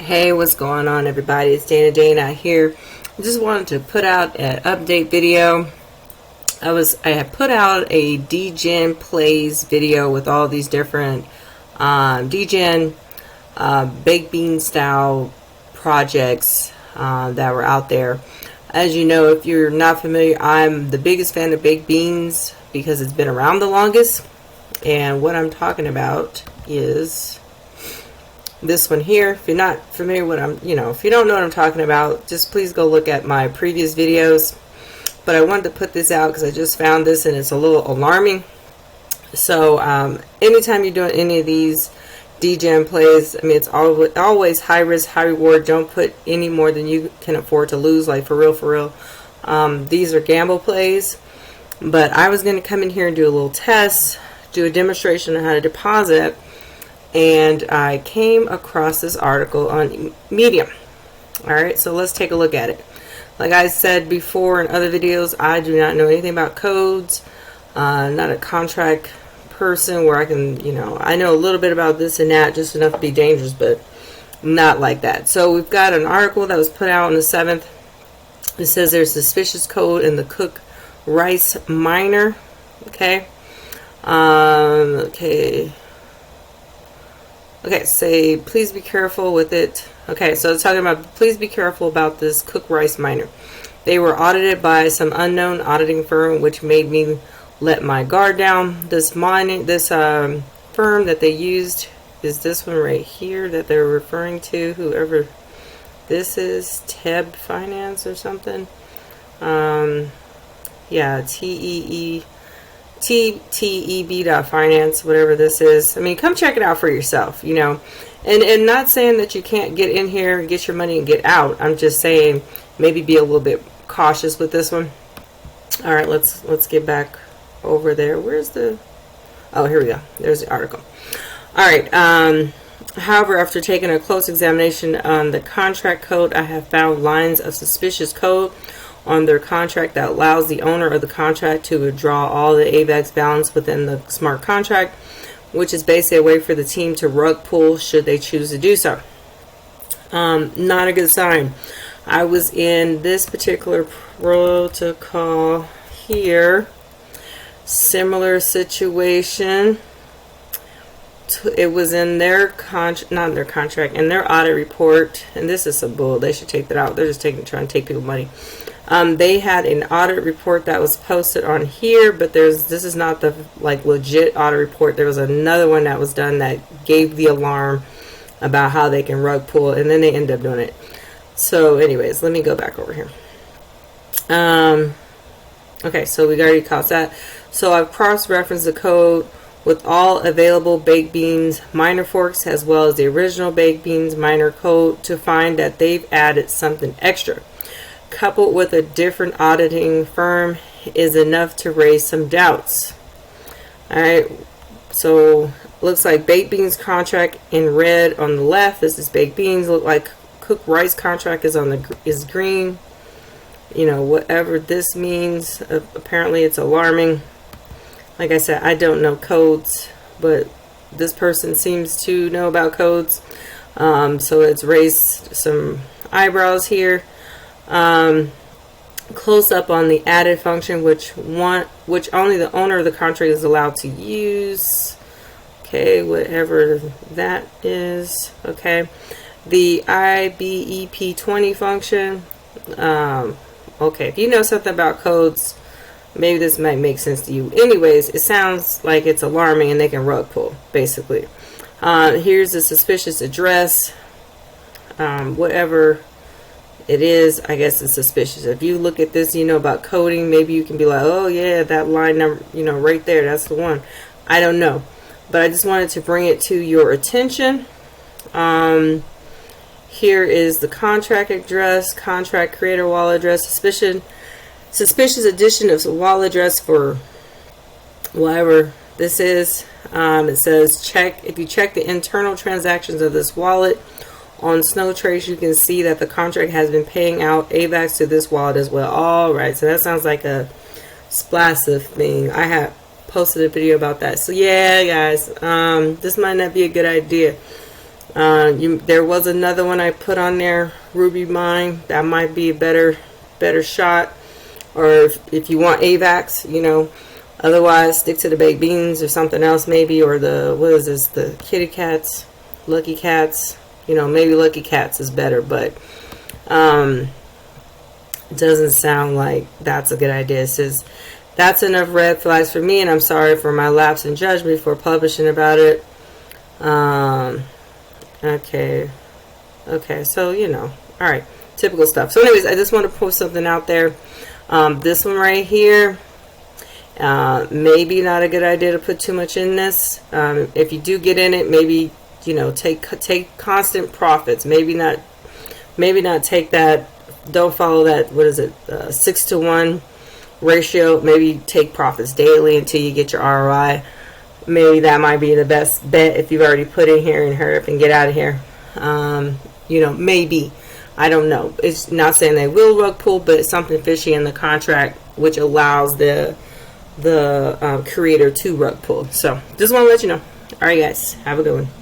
Hey, what's going on, everybody? It's Dana here. I just wanted to put out an update video. I had put out a DGen plays video with all these different DGen baked bean style projects that were out there. As you know, if you're not familiar, I'm the biggest fan of baked beans because it's been around the longest. And what I'm talking about is this one here. If you're not familiar with if you don't know what I'm talking about, just please go look at my previous videos. But I wanted to put this out because I just found this and it's a little alarming. So anytime you're doing any of these DGen plays, I mean, it's always high risk, high reward. Don't put any more than you can afford to lose, like for real. These are gamble plays. But I was going to come in here and do a little test, do a demonstration on how to deposit. And I came across this article on Medium. Alright, so let's take a look at it. Like I said before in other videos, I do not know anything about codes. Not a contract person where I can, I know a little bit about this and that, just enough to be dangerous, but not like that. So we've got an article that was put out on the 7th. It says there's suspicious code in the Cook Rice miner. Okay. Okay, say please be careful with it. Okay, so it's talking about please be careful about this Cook Rice miner. They were audited by some unknown auditing firm, which made me let my guard down. This firm that they used is this one right here that they're referring to. Whoever this is, Teb Finance or something. Yeah, TTEB.finance, whatever this is. I mean, come check it out for yourself, and not saying that you can't get in here and get your money and get out. I'm just saying maybe be a little bit cautious with this one. All right, let's get back over there. Where's the, oh, here we go. There's the article. All right. However, after taking a close examination on the contract code, I have found lines of suspicious code on their contract that allows the owner of the contract to withdraw all the AVAX balance within the smart contract, which is basically a way for the team to rug pull should they choose to do so. Not a good sign. I was in this particular protocol here. Similar situation. It was in their not their contract, in their audit report, and this is some bull. They should take that out. They're just trying to take people money. They had an audit report that was posted on here, but this is not the legit audit report. There was another one that was done that gave the alarm about how they can rug pull, and then they end up doing it. So anyways, let me go back over here. Okay, so we already caught that. So I've cross-referenced the code with all available baked beans miner forks as well as the original baked beans miner code to find that they've added something extra. Coupled with a different auditing firm is enough to raise some doubts. Alright, so looks like baked beans contract in red on the left. This is baked beans. Look like Cook Rice contract is green. Whatever this means, apparently it's alarming. Like I said, I don't know codes, but this person seems to know about codes. So it's raised some eyebrows here. Close up on the added function, which only the owner of the contract is allowed to use. Okay, whatever that is. Okay, the IBEP20 function. Okay, if you know something about codes, maybe this might make sense to you. Anyways, it sounds like it's alarming and they can rug pull, basically. Here's the suspicious address. Whatever it is, I guess it's suspicious. If you look at this, about coding, maybe you can be like, oh yeah, that line number, right there, that's the one. I don't know. But I just wanted to bring it to your attention. Here is the contract address, contract creator wallet address, suspicious addition of wallet address for whatever this is. It says if you check the internal transactions of this wallet on Snowtrace, you can see that the contract has been paying out AVAX to this wallet as well. Alright, so that sounds like a Splassive thing. I have posted a video about that. So yeah, guys, this might not be a good idea. There was another one I put on there, Ruby Mine. That might be a better shot. Or if you want AVAX, you know, otherwise stick to the baked beans or something else maybe, or the, what is this, the kitty cats, lucky cats, you know, maybe lucky cats is better, but doesn't sound like that's a good idea. It says that's enough red flags for me, and I'm sorry for my lapse in judgment for publishing about it. Okay, so you know, all right, typical stuff. So anyways, I just want to post something out there. This one right here, maybe not a good idea to put too much in this. If you do get in it, maybe, you know, take constant profits. Maybe not take that. Don't follow that. What is it? 6-to-1 ratio. Maybe take profits daily until you get your ROI. Maybe that might be the best bet if you've already put in here and hurry up and get out of here. You know, maybe. I don't know. It's not saying they will rug pull, but it's something fishy in the contract which allows the creator to rug pull. So just want to let you know. All right, guys. Have a good one.